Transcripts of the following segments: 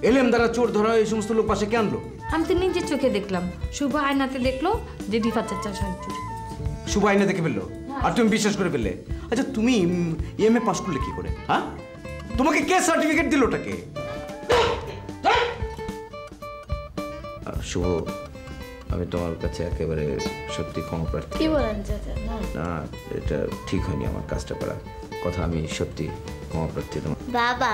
এলএম দ্বারা চোর ধরা এই সমস্ত লোক পাশে কে আনলো? আমি তো নিজের চোখে দেখলাম। শুভ আয়নাতে দেখলো যে রিফাত চাচা শাড়ি চুরি। শুভ আয়না দেখে ফেললো আর তুমি বিশ্বাস করে ফেললে? আচ্ছা তুমি এমএ পাস করলে কি করে? হ্যাঁ, তোমাকে কে সার্টিফিকেট দিল ওটাকে? শুভ, আমি তোমার কাছে একেবারে সত্যি ক্ষমা প্রার্থী। কি বলেন চাচা? না, এটা ঠিক হয়নি আমার কাজটা করা। কথা আমি সত্যি ক্ষমা প্রার্থী। তোমার বাবা,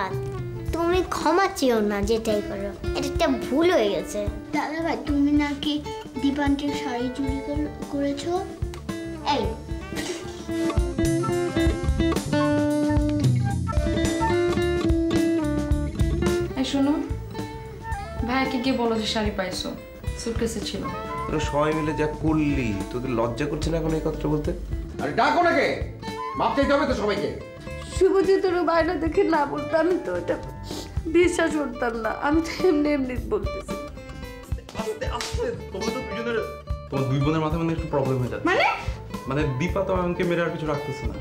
তুমি ক্ষমা চেও না, যেটাই করো এটা একটা ভুল হয়ে গেছে। দাদা ভাই, তুমি নাকি দীপান্তির শাড়ি চুরি করেছো? এই শোনো, ভাইকে গিয়ে বলো যে শাড়ি পাইছো, সুটকেসে ছিল। তোরা সবাই মিলে যা করলি, তোদের লজ্জা করছে না এখন এই কথাটা বলতে? আরে ডাকো নাকি, মাপ চাইতে হবে তো সবাইকে। শুভজিতের বায়না দেখে না বলতো, আমি তো এটা বিশ্বাস করতাম না। আমি তো এমনি এমনি বলতেছি। আস্তে আস্তে তোমরা তো দুজনের, তোমার দুই বোনের মাথায় মানে একটু প্রবলেম হয়ে যাচ্ছে। মানে দীপা তো আমাকে মেরে আর কিছু রাখতেছে না।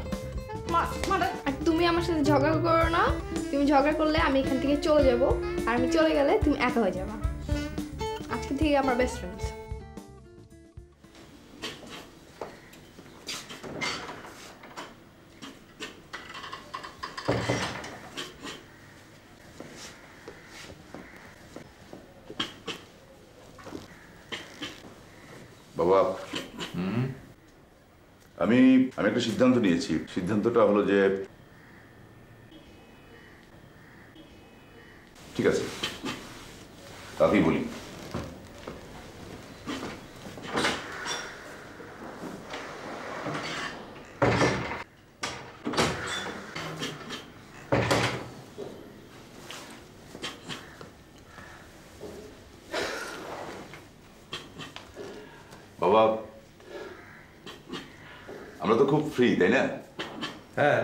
তুমি আমার সাথে ঝগড়া করো না। তুমি ঝগড়া করলে আমি এখান থেকে চলে যাব, আর আমি চলে গেলে তুমি একা হয়ে যাবে। আজকে থেকে আমার বেস্ট ফ্রেন্ড। বাবা, আমি একটা সিদ্ধান্ত নিয়েছি। সিদ্ধান্তটা হলো যে, ঠিক আছে তাতেই বলি, বাবা আমরা তো খুব ফ্রি, তাই না? হ্যাঁ,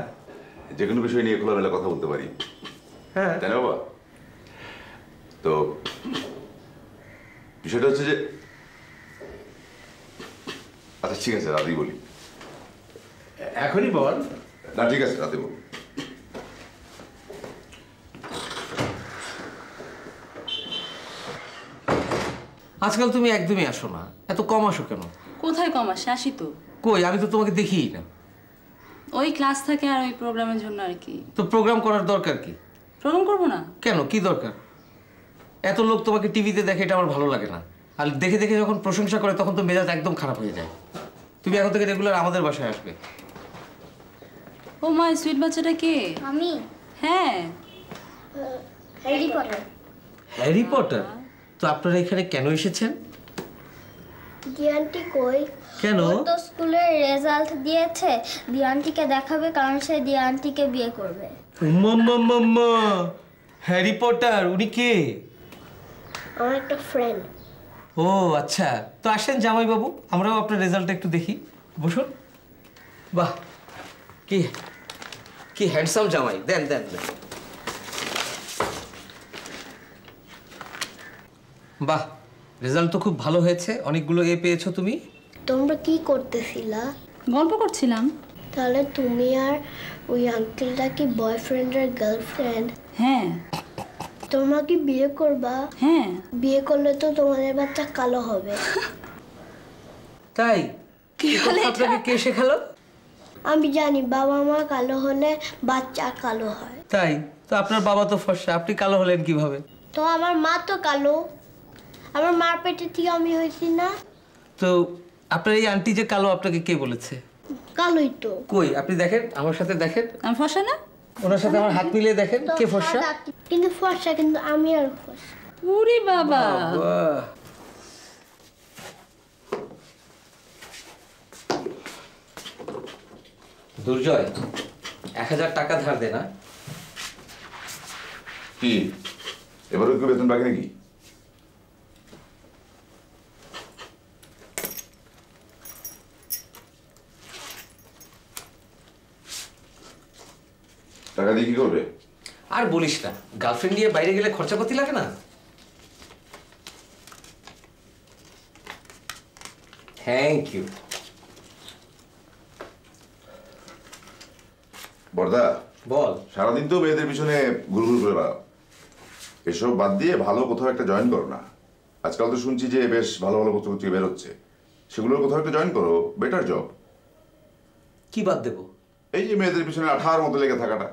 যে কোনো বিষয় নিয়ে খোলামেলা কথা বলতে পারি, হ্যাঁ, তাই না বাবা? তো বিষয়টা হচ্ছে যে, আচ্ছা ঠিক আছে রাতেই বলি। এখনই বল না, ঠিক আছে রাতে বল। আজকাল তুমি একদমই আসো না, এত কম আসো কেন? কোথায় কম আসে? আসি তো। কই, আমি তো তোমাকে দেখিই না। ওই ক্লাস থাকে আর ওই প্রোগ্রামের জন্য আর কি। তো প্রোগ্রাম করার দরকার কি? প্রোগ্রাম করবো না কেন, কি দরকার? এত লোক তোমাকে টিভিতে দেখে, এটা আমার ভালো লাগে না। আর দেখে দেখে যখন প্রশংসা করে তখন তো মেজাজ একদম খারাপ হয়ে যায়। তুমি এখন থেকে রেগুলার আমাদের বাসায় আসবে। ও মা, সুইট বাচ্চাটা কে? আমি হ্যাঁ, হ্যারি পটার। Harry Potter? তো আপনারা এখানে কেন এসেছেন? দিয়ান্টি কই? কেন? ও তো স্কুলের রেজাল্ট দিয়েছে, দিয়ান্টিকে দেখাবে, কারণ সে দিয়ান্টিকে বিয়ে করবে। মাম্মা, হ্যারি পটার উনি কে? আমার একটা ফ্রেন্ড। ও আচ্ছা, তো আসেন জামাই বাবু, আমরাও আপনার রেজাল্টটা একটু দেখি। বসুন। বাহ, কি কি হ্যান্ডসাম জামাই। দেন দেন দেন। বাহ, রেজাল্ট তো খুব ভালো হয়েছে, অনেকগুলো এ পেয়েছো তুমি। তোমরা কি করতেছিলা? গল্প করছিলাম। তাহলে তুমি আর ওই আঙ্কেলটা কি বয়ফ্রেন্ড আর গার্লফ্রেন্ড? হ্যাঁ তোমরা কি বিয়ে করবা? হ্যাঁ। বিয়ে করলে তো তোমাদের বাচ্চা কালো হবে। তাই? আপনাকে কে শেখালো? আমি জানি বাবা মা কালো হলে বাচ্চা কালো হয়। তাই তো আপনার বাবা তো ফর্সা, আপনি কালো হলেন কিভাবে? তো আমার মা তো কালো, আমার মার পেটে থেকে আমি হয়েছি না। তো আপনার এই আন্টি যে কালো, আপনাকে কে বলেছে? কালোই তো। কই আপনি দেখেন, আমার সাথে দেখেন, আমি ফর্সা না? ওনার সাথে আমার হাত মিলিয়ে দেখেন কে ফর্সা। কিন্তু ফর্সা, কিন্তু আমি আর ফর্সা। ওরে বাবা। বাহ। দুর্জয়, 1000 টাকা ধার দে না। কি এবারও কি বেতন বাকি নাকি? টাকা দিয়ে কি করবে? আর বলিস না, গার্লফ্রেন্ড নিয়ে বাইরে গেলে খরচাপাতি লাগে না। Thank you. বর্দা, বল। সারাদিন তো মেয়েদের পিছনে ঘুরঘুর করে বেড়াও, এসব বাদ দিয়ে ভালো কোথাও একটা জয়েন করো না। আজকাল তো শুনছি যে বেশ ভালো ভালো পত্রিকা বেরোচ্ছে, সেগুলোর কোথাও একটা জয়েন করো, বেটার জব। কি বাদ দেবো? এই যে মেয়েদের পিছনে আঠার মতো লেগে থাকাটা,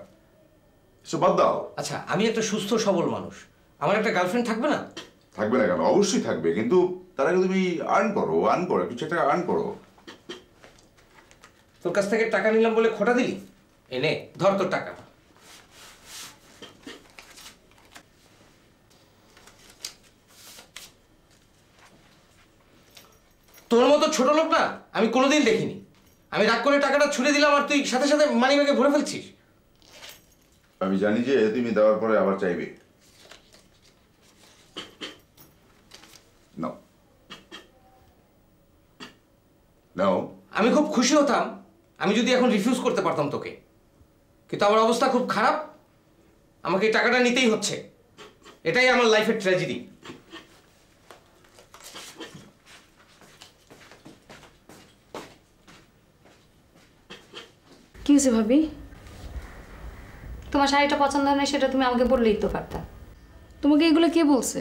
এসব বাদ দাও। আচ্ছা, আমি একটা সুস্থ সবল মানুষ, আমার একটা গার্লফ্রেন্ড থাকবে না? থাকবে না কেন? অবশ্যই থাকবে, কিন্তু তার আগে তুমি আর্ন করো, কিছু একটা আর্ন করো। তোর কাছ থেকে টাকা নিলাম বলে খোটা দিলি? এনে ধর তোর টাকা। তোর মতো ছোট লোক না আমি কোনোদিন দেখিনি। আমি রাগ করে টাকাটা ছুড়ে দিলাম আর তুই সাথে সাথে মানিব্যাগে ভরে ফেলছিস। আমি জানি যে তুমি দেওয়ার পরে আবার চাইবে। নাও নাও। আমি খুব খুশি হতাম আমি যদি এখন রিফিউজ করতে পারতাম তোকে, কিন্তু আমার অবস্থা খুব খারাপ, আমাকে এই টাকাটা নিতেই হচ্ছে। এটাই আমার লাইফের ট্র্যাজেডি। কি হয়েছে ভাবি? তোমার শাড়িটা পছন্দ হয় না সেটা তুমি আমাকে বললেই তো পারতা। তোমাকে এগুলো কে বলছে?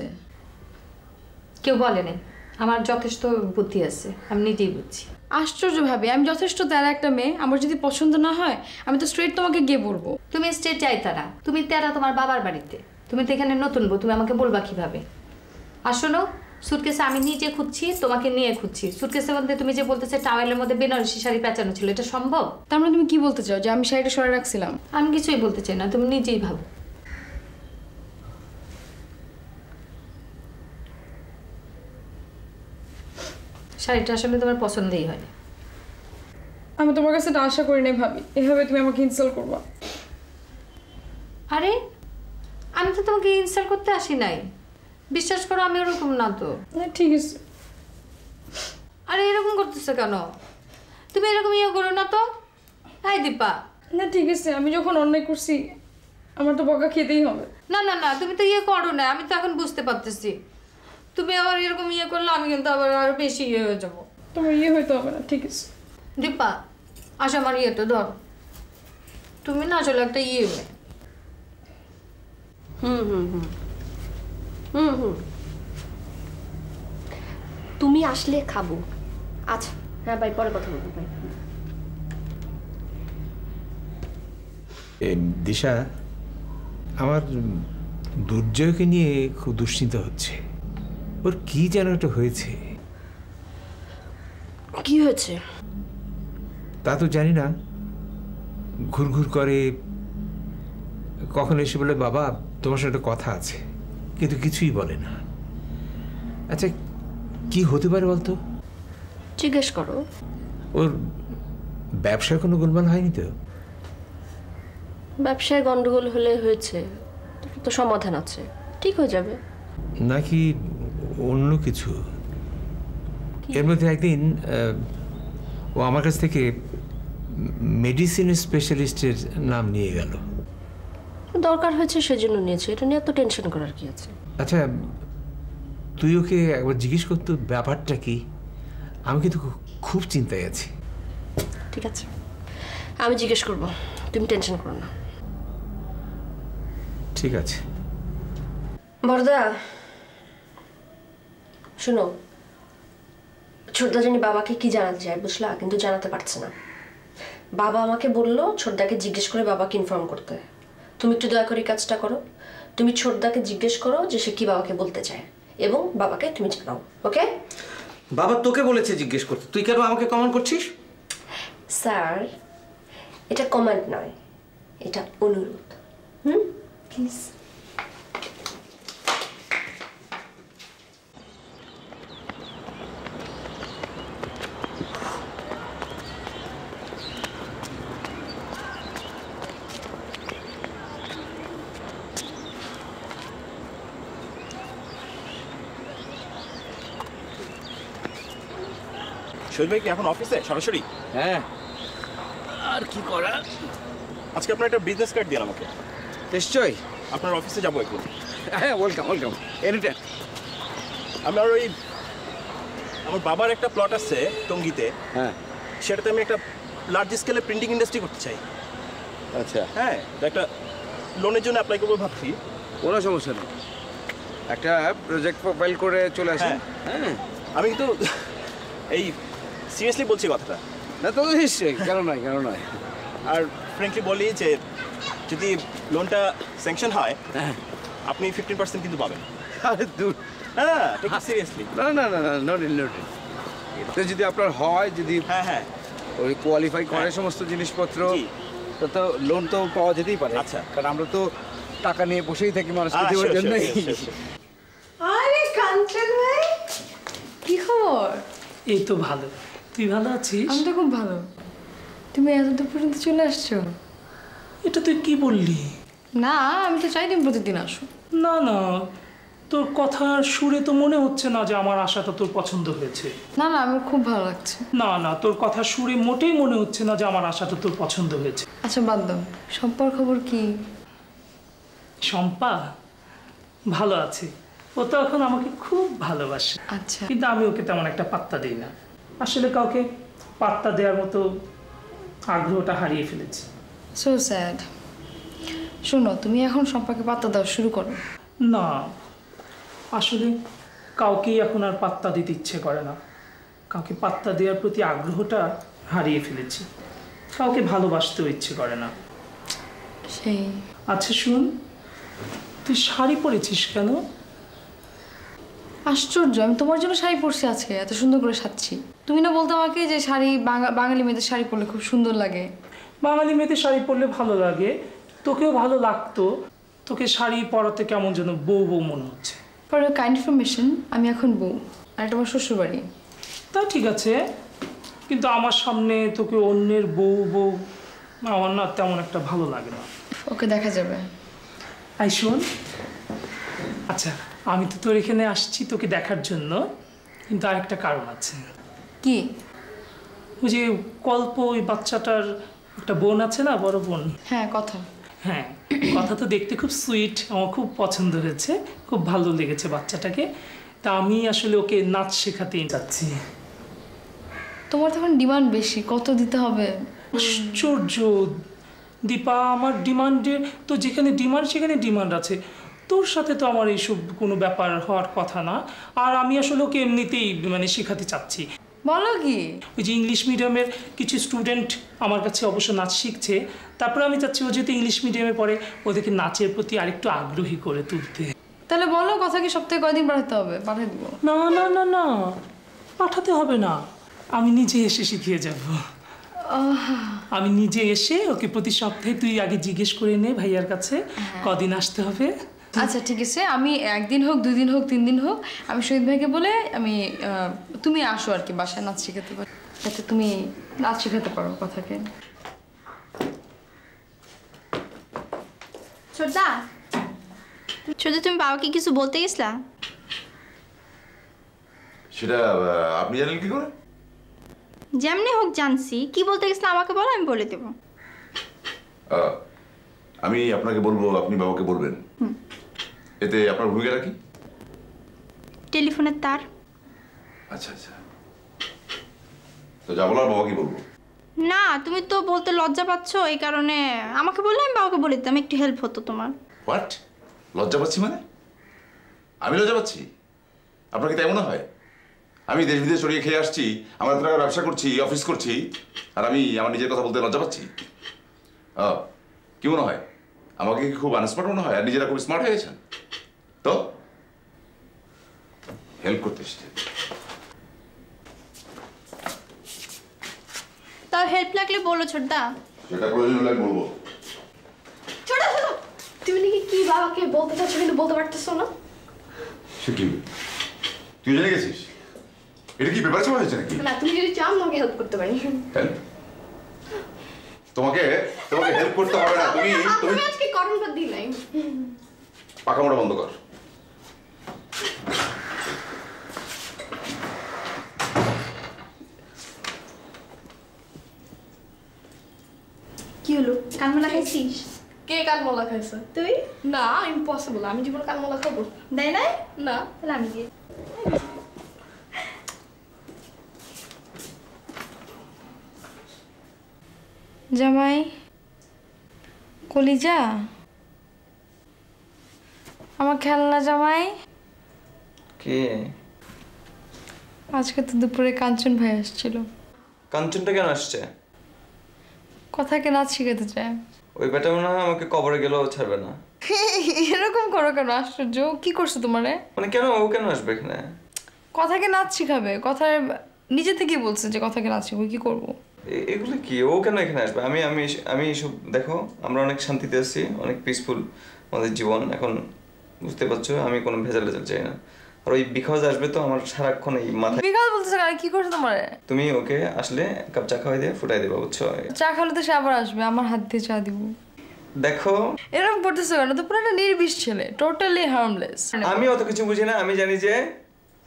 কেউ বলেনি, আমার যথেষ্ট বুদ্ধি আছে, আমি নিজেই বুঝছি। আশ্চর্য ভাবি, আমি যথেষ্ট তেরা একটা মেয়ে, আমার যদি পছন্দ না হয় আমি তো স্ট্রেট তোমাকে গিয়ে বলবো। তুমি স্টেট যাই তারা, তুমি তেরা তোমার বাবার বাড়িতে, তুমি তো এখানে নতুন বউ, তুমি আমাকে বলবা কিভাবে? আর শোনো, সুটকেসে আমি নিজে খুঁজছি, তোমাকে নিয়ে খুঁজছি। সুটকেসের মধ্যে তুমি যে বলতেছে টাওয়েলের মধ্যে বেনারসি শাড়ি পেঁচানো ছিল, এটা সম্ভব? তার মানে তুমি কি বলতে চাও যে আমি শাড়িটা সরে রাখছিলাম? আমি কিছুই বলতে চাই না, তুমি নিজেই ভাবো। শাড়িটা আসলে তোমার পছন্দই হয় না। আমি তোমার কাছে এটা আশা করি নাই ভাবি, এভাবে তুমি আমাকে ইনসাল্ট করবা। আরে আমি তো তোমাকে ইনসাল্ট করতে আসি নাই, বিশ্বাস করো আমি ওরকম না তো। ঠিক আছে। আরে এরকম করতেছো কেন? তুমি এরকম ইয়ে করো না তো। হাই দীপা। না ঠিক আছে, আমি যখন অন্যায় করছি আমার তো বকা খেতেই হবে। না না না, তুমি তো ইয়ে করো না, আমি তো এখন বুঝতে পারতেছি। তুমি আবার এরকম ইয়ে করলে আমি কিন্তু আবার আরো বেশি ইয়ে হয়ে যাবো। তোমার ইয়ে হইতে হবে না, ঠিক আছে। দীপা আসো আমার ইয়েটা ধর, তুমি না আসলে একটা ইয়ে মেয়ে। তুমি আসলে খাবো। আচ্ছা হ্যাঁ ভাই, পরে কথা বলবো ভাই। দিশা, আমার দুর্জয়কে নিয়ে খুব দুশ্চিন্তা হচ্ছে। ওর কি যেন একটা হয়েছে। কি হয়েছে তা তো জানি না, ঘুরঘুর করে, কখন এসে বলে বাবা তোমার সাথে কথা আছে, কিন্তু কিছুই বলে না। আচ্ছা কি হতে পারে বলতো? জিজ্ঞেস করো। ওর ব্যবসায় কোনো গোলমাল হয়নি তো? ব্যবসায় গন্ডগোল হলে হয়েছে, তো সমাধান আছে, ঠিক হয়ে যাবে। নাকি অন্য কিছু? এর মধ্যে একদিন ও আমার কাছ থেকে মেডিসিন স্পেশালিস্টের নাম নিয়ে গেল। দরকার হয়েছে সেজন্য নিয়েছে, এটা নিয়ে এত টেনশন করার কি আছে? আচ্ছা তুই ওকে একবার জিজ্ঞেস করতো ব্যাপারটা কি। আমি কিন্তু খুব চিন্তায় আছি। ঠিক আছে, আমি জিজ্ঞেস করব, তুমি টেনশন করো না। ঠিক আছে। বড়দা শোনো, ছোটদা জানি বাবাকে কি জানাতে চায় বুঝলা, কিন্তু জানাতে পারছে না। বাবা আমাকে বললো ছোটদাকে জিজ্ঞেস করে বাবাকে ইনফর্ম করতে। তুমি একটু দয়া করে কাজটা করো, তুমি ছোটদাকে জিজ্ঞেস করো যে সে কি বাবাকে বলতে চায় এবং বাবাকে তুমি জানাও, ওকে? বাবা তোকে বলেছে জিজ্ঞেস করতে, তুই কেন আমাকে কমেন্ট করছিস? স্যার, এটা কমেন্ট নয়, এটা অনুরোধ। প্লিজ। শহীদ ভাই কি এখন অফিসে সরাসরি? হ্যাঁ, আর কি করা। আজকে আপনার একটা বিজনেস কার্ড দিন আমাকে। নিশ্চয়ই। আপনার অফিসে যাবো একটু। হ্যাঁ, ওয়েলকাম ওয়েলকাম, এনিটাইম। আমার আমার বাবার একটা প্লট আছে টঙ্গীতে। হ্যাঁ, সেটাতে আমি একটা লার্জ স্কেলে প্রিন্টিং ইন্ডাস্ট্রি করতে চাই। আচ্ছা। হ্যাঁ, তো একটা লোনের জন্য অ্যাপ্লাই করবো ভাবছি। কোনো সমস্যা নেই, একটা প্রজেক্ট প্রোফাইল করে চলে আসেন। হ্যাঁ, আমি কিন্তু এই সিরিয়াসলি বলছি কথাটা। না তো নিশ্চয়ই, কেন নয় কেন নয়। আর ফ্র্যাঙ্কলি বলি যে যদি লোনটা স্যাংশন হয় আপনি 15% কিন্তু পাবেন। আরে দূর, হ্যাঁ সিরিয়াসলি। না না না না, নো ডিল নো ডিল। এতে যদি আপনার হয়, যদি হ্যাঁ ওই কোয়ালিফাই করে সমস্ত জিনিসপত্র, তো লোন তো পাওয়া যেতেই পারে। আচ্ছা, কারণ আমরা তো টাকা নিয়ে বসেই থাকি মানুষকে দেওয়ার জন্যই। আরে কাঞ্চন ভাই, কি খবর? এই তো ভালো, তুই ভালো আছিস? আমি তো খুব ভালো। তুমি এতদূর পর্যন্ত চলে আসছো? এটা তুই কি বললি? না, আমি তো চাই তুমি প্রতিদিন আসো। না না, তোর কথার সুরে তো মনে হচ্ছে না যে আমার আশাটা তোর পছন্দ হয়েছে। না না, আমার খুব ভালো লাগছে। না না, তোর কথার সুরে মোটেই মনে হচ্ছে না যে আমার আশাটা তোর পছন্দ হয়েছে। আচ্ছা বাদ দাও, সম্পর্ক খবর কি? শম্পা ভালো আছে, ও তো এখন আমাকে খুব ভালোবাসে। আচ্ছা, কিন্তু আমি ওকে তেমন একটা পাত্তা দিই না। আসলে কাউকে পাত্তা দেওয়ার মতো আগ্রহটা হারিয়ে ফেলেছি। So sad. শোনো, তুমি এখন সম্পর্কে পাত্তা দাও শুরু করো। না, আসলে কাউকেই এখন আর পাত্তা দিতে ইচ্ছে করে না। কাউকে পাত্তা দেওয়ার প্রতি আগ্রহটা হারিয়ে ফেলেছি। কাউকে ভালোবাসতেও ইচ্ছে করে না। সেই। আচ্ছা শুন, তুই শাড়ি পরেছিস কেন? আশ্চর্য, আমি তোমার জন্য শাড়ি পরছি আজকে, এত সুন্দর করে সাজছি। তুমি না বলতে আমাকে যে শাড়ি বাঙালি মেয়েদের শাড়ি পরলে খুব সুন্দর লাগে। বাঙালি মেয়েদের শাড়ি পরলে ভালো লাগে, তোকেও ভালো লাগতো। তোকে শাড়ি পরাতে কেমন যেন বউ বউ মনে হচ্ছে। ফর ইউর কাইন্ড ইনফরমেশন, আমি এখন বউ, আর এটা আমার শ্বশুরবাড়ি। তা ঠিক আছে, কিন্তু আমার সামনে তোকে অন্যের বউ বউ আমার না তেমন একটা ভালো লাগে না। ওকে, দেখা যাবে। আই শোন, আচ্ছা আমি তো তোর এখানে আসছি তোকে দেখার জন্য, কিন্তু আরেকটা কারণ আছে। কি? ওই যে কল্প, ওই বাচ্চাটার একটা বোন আছে না, বড় বোন। হ্যাঁ, কথা। হ্যাঁ, কথা তো দেখতে খুব সুইট, আমার খুব পছন্দ হয়েছে, খুব ভালো লেগেছে বাচ্চাটাকে। তা আমি আসলে ওকে নাচ শেখাতে যাচ্ছি। তোমার তখন ডিমান্ড বেশি, কত দিতে হবে? আশ্চর্য দীপা, আমার ডিমান্ডে তো যেখানে ডিমান্ড সেখানে ডিমান্ড আছে। তোর সাথে তো আমার এইসব কোনো ব্যাপার হওয়ার কথা না। আর আমি আসলে ওকে এমনিতেই মানে শেখাতে চাচ্ছি। বলো কি? ওই যে ইংলিশ মিডিয়ামের কিছু স্টুডেন্ট আমার কাছে অবশ্য নাচ শিখছে, তারপরে আমি চাচ্ছি ও যেহেতু ইংলিশ মিডিয়ামে পড়ে ওদেরকে নাচের প্রতি আরেকটু আগ্রহী করে তুলতে। তাহলে বলো, কথা কি সপ্তাহে কয়দিন পাঠাতে হবে? পাঠিয়ে দিব। না না না না, পাঠাতে হবে না, আমি নিজে এসে শিখিয়ে যাব। আমি নিজে এসে ওকে প্রতি সপ্তাহে, তুই আগে জিজ্ঞেস করে নে ভাইয়ার কাছে কদিন আসতে হবে। আচ্ছা ঠিক আছে, আমি একদিন হোক, 2 দিন হোক, 3 দিন হোক, আমি শহীদ ভাইকে বলে আমি তুমি আসো আর কি, বাসায় নাচ শেখাতে পারো, যাতে তুমি নাচ শেখাতে পারো কথাকে। ছোটদা, তুমি বাবাকে কিছু বলতে গেছিলা? সেটা আপনি জানেন কি করে? যেমনি হোক জানছি, কি বলতে গেছিলা আমাকে বলো, আমি বলে দেবো। আমি আপনাকে বলবো, আপনি বাবাকে বলবেন, এতে আপনার ভূমিকাটা কি? টেলিফোনের তার। আচ্ছা আচ্ছা, তো যা বলার বাবা কি বলবো? না তুমি তো বলতে লজ্জা পাচ্ছ, এই কারণে আমাকে বললে আমি বাবাকে বলে দিতাম, একটু হেল্প হতো তোমার। হোয়াট? লজ্জা পাচ্ছি মানে? আমি লজ্জা পাচ্ছি? আপনার কি তাই মনে হয়? আমি দেশ বিদেশ চড়িয়ে খেয়ে আসছি, আমার এত টাকা ব্যবসা করছি, অফিস করছি, আর আমি আমার নিজের কথা বলতে লজ্জা পাচ্ছি? কি মনে হয় আমাকে কি খুব আনস্মার্ট মনে হয় আর নিজেরা খুব স্মার্ট হয়ে গেছেন? তো হেল্প করতে এসছে। তাও হেল্প লাগলে বলো ছোটদা। যেটা প্রয়োজন হলে বলবো। ছোট ছোট, তুমি নাকি কি বাবাকে বলতে চাচ্ছ কিন্তু বলতে পারতেছো না? সে কি, তুই জেনে গেছিস? এটা কি পেপার ছাপা হয়েছে নাকি? না, তুমি যদি চাও আমাকে হেল্প করতে পারি। তোমাকে হেল্প করতে হবে না। তুমি আজকে করণ বাদ দিলাই। পাকা মোটা বন্ধ কর। কি হলো, কানমলা খাইছিস? কে কানমলা খাইছে? তুই? না, ইম্পসিবল, আমি জীবনে কানমলা খাবো? দেয় নাই না, তাহলে আমি গিয়ে জামাই কলিজা, আমার খেলনা জামাই। কে? আজকে তো দুপুরে কাঞ্চন ভাই আসছিল। কাঞ্চনটা কেন আসছে? কথাকে নাচ শিখাতে চায়। ওই বেটা মনে হয় আমাকে কবরে গেলেও ছাড়বে না। এরকম করো কেন? আশ্চর্য, কি করছো তোমারে? মানে কেন ও কেন আসবে এখানে? কথাকে নাচ শিখাবে। কথার নিজে থেকেই বলছে যে কথাকে নাচ শিখবো, কি করবো? এগুলো কি? ও কেন এখানে আসবে? আমি আমি আমি এইসব, দেখো আমরা অনেক শান্তিতে আছি, অনেক পিসফুল আমাদের জীবন এখন, বুঝতে পারছো? আমি কোনো ভেজাল চাই না। আর ওই বিকজ আসবে তো আমার সারাক্ষণ এই মাথায়। বিকাল বলতেছে কি করছো তোমারে? তুমি ওকে আসলে কাপ চা খাওয়াই দিয়ে ফুটাই দেবা, বুঝছো? চা খালে তো সে আবার আসবে, আমার হাত দিয়ে চা দিব। দেখো এরকম পড়তেছে কেন? তো পুরো একটা নির্বিষ ছেলে, টোটালি হার্মলেস। আমি অত কিছু বুঝি না, আমি জানি যে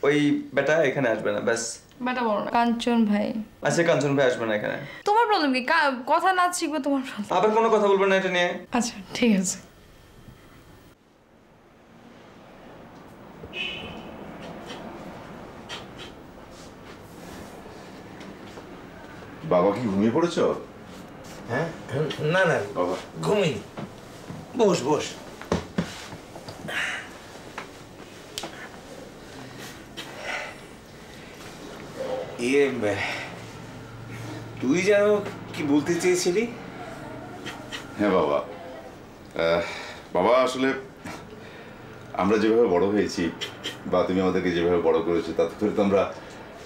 ওই বেটা এখানে আসবে না, ব্যাস। বেটা বলো না, কাঞ্চন ভাই। আচ্ছা কাঞ্চন ভাই আসবে না এখানে। তোমার প্রবলেম কি? কথা নাচ শিখবে তোমার প্রবলেম। আবার কোনো কথা বলবে না এটা নিয়ে। আচ্ছা ঠিক আছে। বাবা কি ঘুমিয়ে পড়েছো? হ্যাঁ, না না বাবা ঘুমিয়ে। বস বস। তুই যেন কি বলতে চেয়েছিলি? হ্যাঁ বাবা, বাবা আসলে আমরা যেভাবে বড় হয়েছি বা তুমি আমাদেরকে যেভাবে বড় করেছো তাতে করে তো আমরা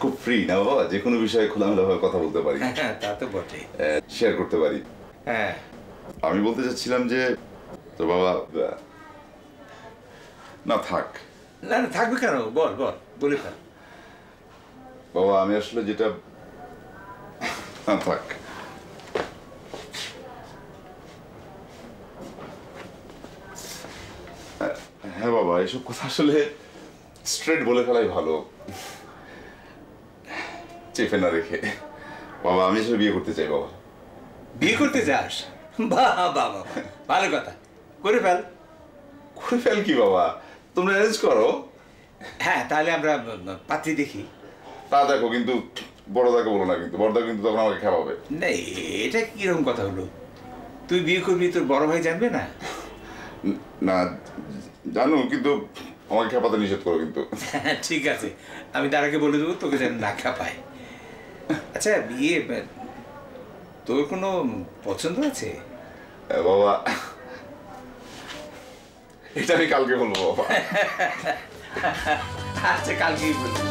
খুব ফ্রি না বাবা, যে কোনো বিষয়ে খোলামেলাভাবে কথা বলতে পারি। হ্যাঁ তা তো বটে, শেয়ার করতে পারি। হ্যাঁ আমি বলতে চাচ্ছিলাম যে তো বাবা না থাক। না না থাকবে কেন, বল বল, বলে ফেল। বাবা আমি আসলে যেটা, না থাক। হ্যাঁ বাবা, এসব কথা আসলে স্ট্রেট বলে ফেলাই ভালো, চেপে না রেখে। বাবা আমি আসলে বিয়ে করতে চাই। বাবা বিয়ে করতে চাস? বাহ বাহ বাহ, ভালো কথা, করে ফেল। করে ফেল কি বাবা, তোমরা অ্যারেঞ্জ করো। হ্যাঁ তাহলে আমরা পাত্রী দেখি। তা দেখো কিন্তু বড়দাকে বলো না, কিন্তু বড়দা কিন্তু তখন আমাকে খেপাবে। না এটা কিরকম কথা হলো? তুই বিয়ে করবি, তোর বড় ভাই জানবে না? না জানো, কিন্তু আমাকে খেপাতে নিষেধ করো কিন্তু। ঠিক আছে, আমি তার আগে বলে দেবো তোকে যেন না খেপায়। আচ্ছা বিয়ে, তোর কোনো পছন্দ আছে? বাবা এটা আমি কালকে বলবো বাবা। আচ্ছা কালকেই বলবো।